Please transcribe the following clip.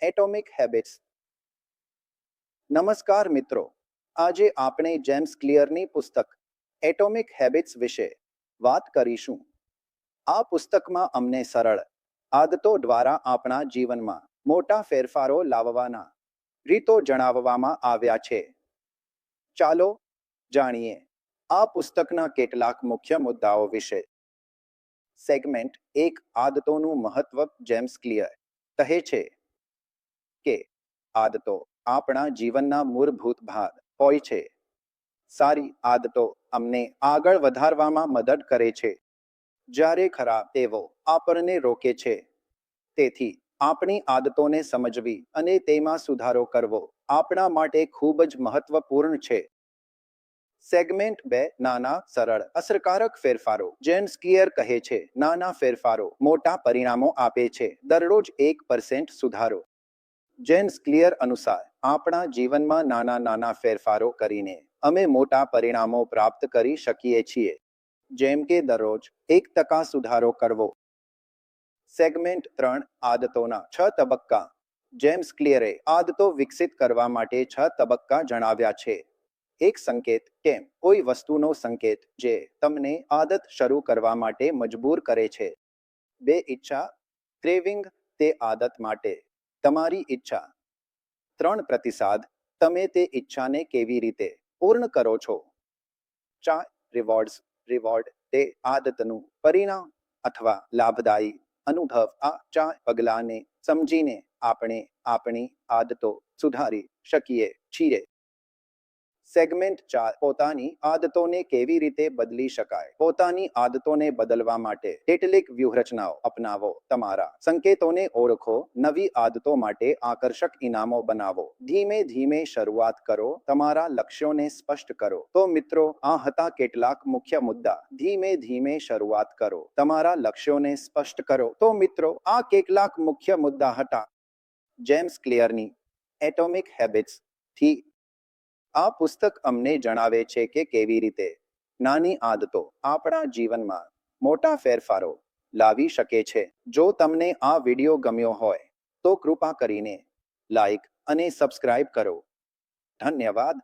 Atomic habits. નમસ્કાર મિત્રો, આજે આપણે જેમ્સ ક્લિયરની પુસ્તક એટોમિક હેબિટ્સ વિશે વાત કરીશું. આ પુસ્તકમાં અમને સરળ આદતો દ્વારા આપણા જીવનમાં મોટા ફેરફારો લાવવાના રીતો જણાવવામાં આવ્યા છે. ચાલો જાણીએ આ પુસ્તકના કેટલાક મુખ્ય મુદ્દાઓ વિશે. સેગમેન્ટ 1, આદતોનું મહત્વ. જેમ્સ ક્લિયર કહે છે કે આદતો આપણા જીવનના મૂળભૂત ભાગ હોય છે. સારી આદતો અમને આગળ વધારવામાં મદદ કરે છે, જ્યારે ખરાબ ટેવો આપણને રોકે છે. તેથી આપણી આદતોને સમજવી અને તેમાં સુધારો કરવો આપણા માટે ખૂબ જ મહત્વપૂર્ણ છે. સેગમેન્ટ 2, નાના, સરળ, અસરકારક ફેરફારો. જેમ્સ ક્લિયર કહે છે, નાના ફેરફારો મોટા પરિણામો આપે છે. દરરોજ 1% સુધારો. જેમ્સ ક્લિયર અનુસાર આપણા જીવનમાં નાના નાના ફેરફારો કરીને અમે મોટા પરિણામો પ્રાપ્ત કરી શકીએ છીએ, જેમ કે દરરોજ 1% સુધારો કરવો. સેગમેન્ટ 3, આદતોના 6 તબક્કા. જેમ્સ ક્લિયરે આદતો વિકસિત કરવા માટે 6 તબક્કા જણાવ્યા છે. એક સંકેત, કેમ કોઈ વસ્તુનો સંકેત જે તમને આદત શરૂ કરવા માટે મજબૂર કરે છે. 2, ઈચ્છા, ક્રેવિંગ, તે આદત માટે તમારી ઈચ્છા. 3, પ્રતિસાદ, તમે તે ઈચ્છાને કેવી રીતે પૂર્ણ કરો છો. 4, રિવોર્ડ્સ, રિવોર્ડ, તે આદતનું પરિણામ અથવા લાભદાયી અનુભવ. આ 4 પગલાંને સમજીને આપણે આપણી આદતો સુધારી શકીએ છીએ. સેગમેન્ટ 4, પોતાની આદતોને કેવી રીતે બદલી શકાય. પોતાની આદતોને બદલવા માટે કેટલીક વ્યૂહરચનાઓ અપનાવો. તમારા સંકેતોને ઓળખો. નવી આદતો માટે આકર્ષક ઇનામો બનાવો. ધીમે ધીમે શરૂઆત કરો. તમારા લક્ષ્યોને સ્પષ્ટ કરો. તો મિત્રો, આ હતા કેટલાક મુખ્ય મુદ્દા. ધીમે ધીમે શરૂઆત કરો. તમારા લક્ષ્યોને સ્પષ્ટ કરો. તો મિત્રો, આ કેટલાક મુખ્ય મુદ્દા હતા જેમ્સ ક્લિયરની એટોમિક હેબિટ્સ થી. આ પુસ્તક અમને જણાવે છે કે કેવી રીતે નાની આદતો આપણા જીવનમાં મોટા ફેરફારો લાવી શકે છે. જો તમને આ વિડીયો ગમ્યો હોય તો કૃપા કરીને લાઈક અને સબસ્ક્રાઇબ કરો. ધન્યવાદ.